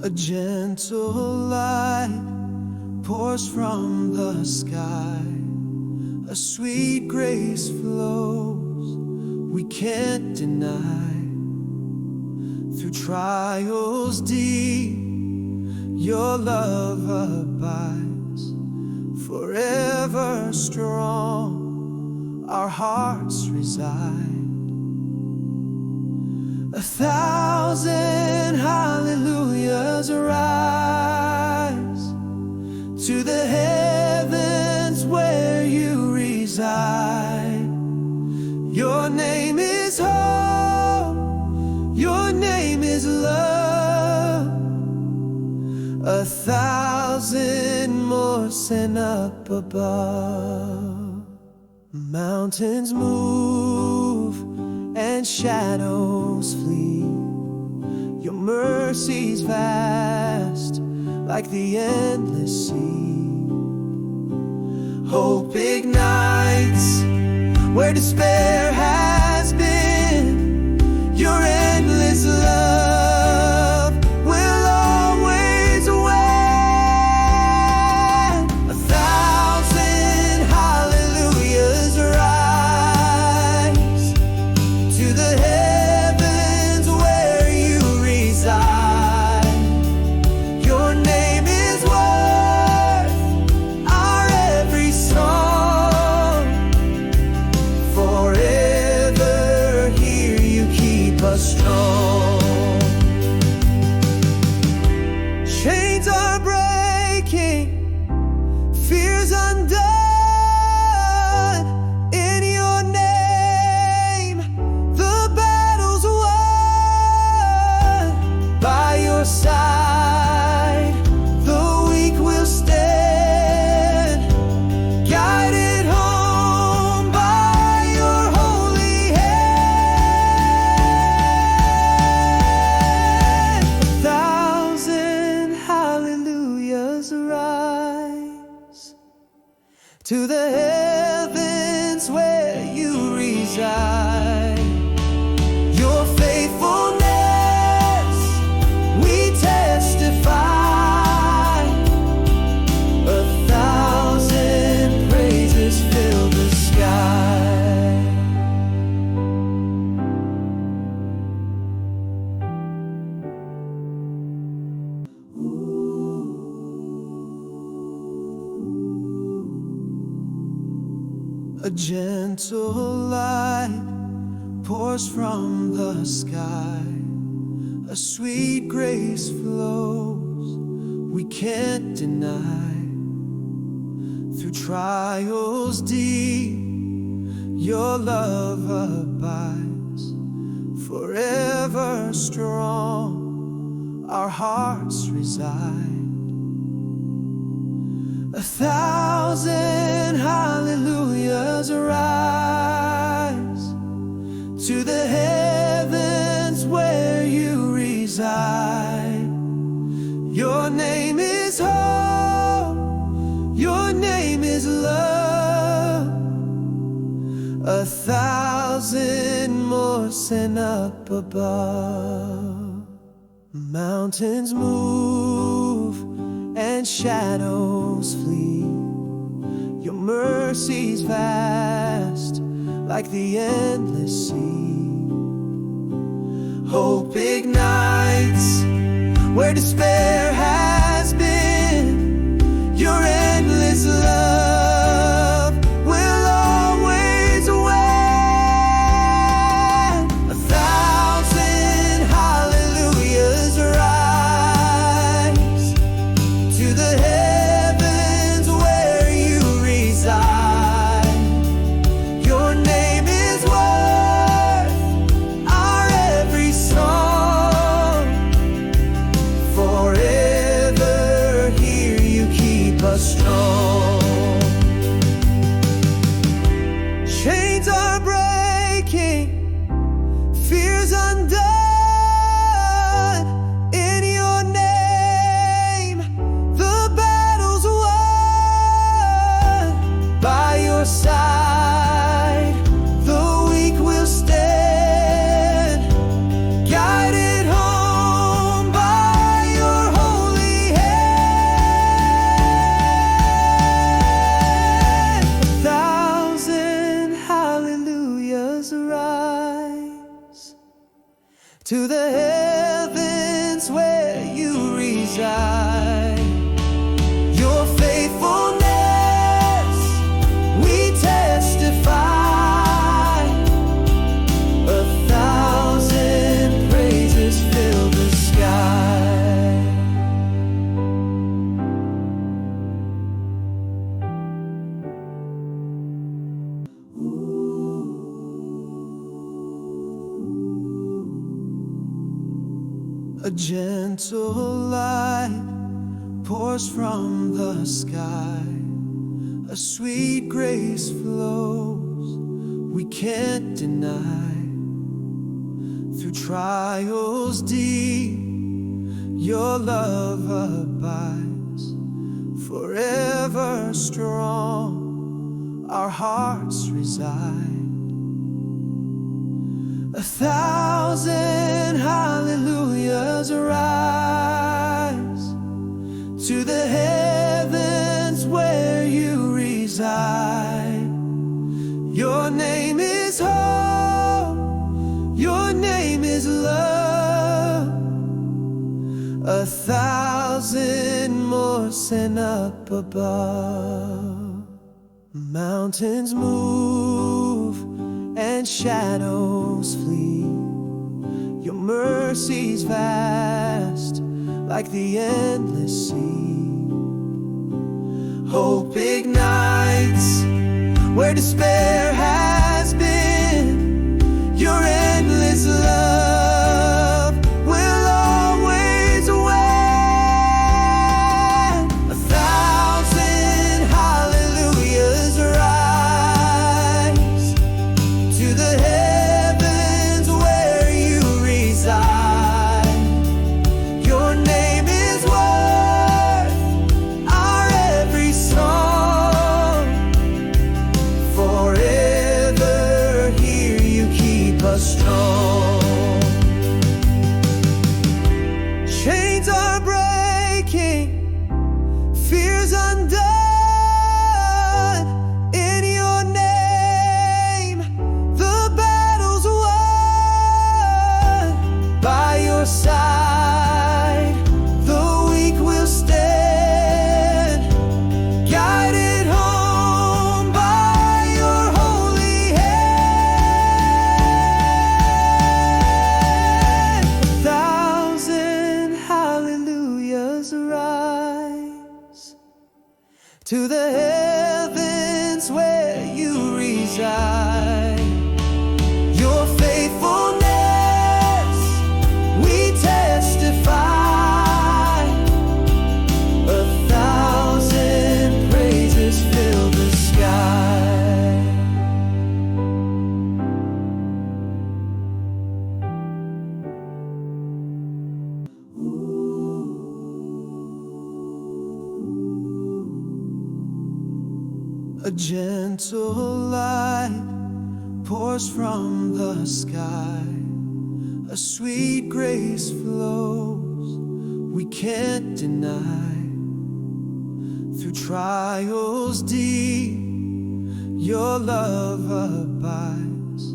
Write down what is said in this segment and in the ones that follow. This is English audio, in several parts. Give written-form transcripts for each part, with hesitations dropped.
A gentle light pours from the sky. A sweet grace flows, we can't deny. Through trials deep, your love abides. Forever strong, our hearts reside. 1,000 hallelujahs arise to the heavens where you reside. Your name is hope, your name is love. 1,000 more sent up above. Mountains move and shadows flee. Your mercy's vast, like the endless sea. Hope ignites where despair has been. Your endless love will always win. 1,000 hallelujahs rise to the heavens where you reside. Your name is worth our every song. Forever here you keep us strong. Chains are breaking, fears undone. In your name, the battle's won. By your side, the weak will stand. Guided home by your holy hand. 1,000 hallelujahs rise to the heavens where you reside. Your faithfulness we testify. 1,000 praises fill the sky. A gentle light pours from the sky. A sweet grace flows, we can't deny. Through trials deep, your love abides. Forever strong, our hearts reside. 1,000 hallelujahs arise to the heavens where you reside. Your name is hope, your name is love. 1,000 more sent up above. Mountains move and shadows flee. Your mercy's vast, like the endless sea. Hope ignites where despair has been. Your endless love will always win. 1,000 hallelujahs rise to the heavens where you reside. Your name is worth our every song. Forever to the heavens where you reside. Your faithfulness we testify. 1,000 praises fill the sky. A gentle light pours from the sky. A sweet grace flows, we can't deny. Through trials deep, your love abides. Forever strong, our hearts reside. 1,000 hallelujahs rise to the heavens where you reside. Your name is hope, your name is love. 1,000 more sent up above. Mountains move and shadows flee. Your mercy's vast, like the endless sea. Hope ignites where despair has been. Your endless love will always win. 1,000 hallelujahs rise to the heavens where you reside. Your name is worth our every song. Forever here you keep us strong. Chains are breaking, fears undone. In your name the battle's won. By your side the weak will stand, guided home by your holy hand. 1,000 hallelujahs rise to the heavens where you reside. Your faithfulness we testify. 1,000 praises fill the sky. A gentle light pours from the sky. A sweet grace flows, we can't deny. Through trials deep, your love abides.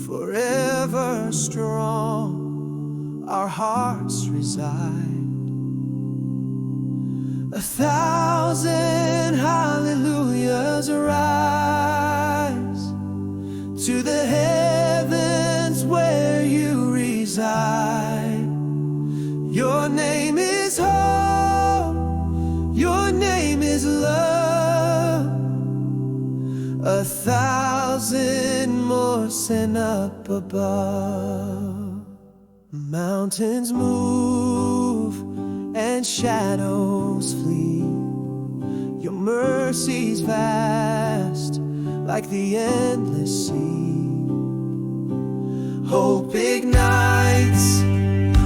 Forever strong, our hearts reside. 1,000 hallelujahs rise to the heavens where you reside. Your name is hope, your name is love. 1,000 more sent up above. Mountains move and shadows flee. Your mercy's vast, like the endless sea. Hope ignites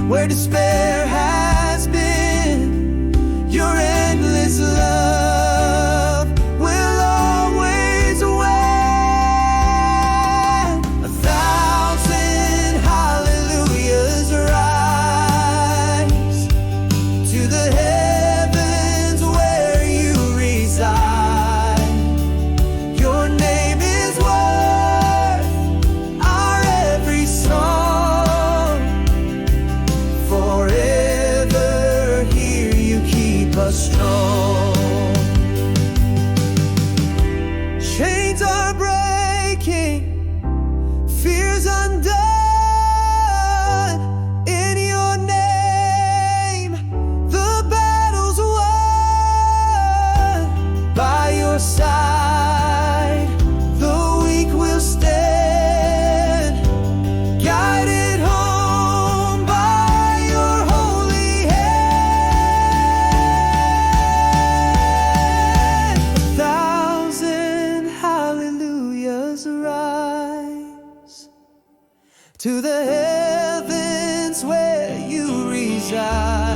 where despair has been. Your endless love will always win. 1,000 hallelujahs rise to the heavens where you reside. Your name is worth our every song. fears undone. In your name, the battle's won. By your side, the weak will stand, guided home by your holy hand. 1,000 hallelujahs rise to the heavens where you reside.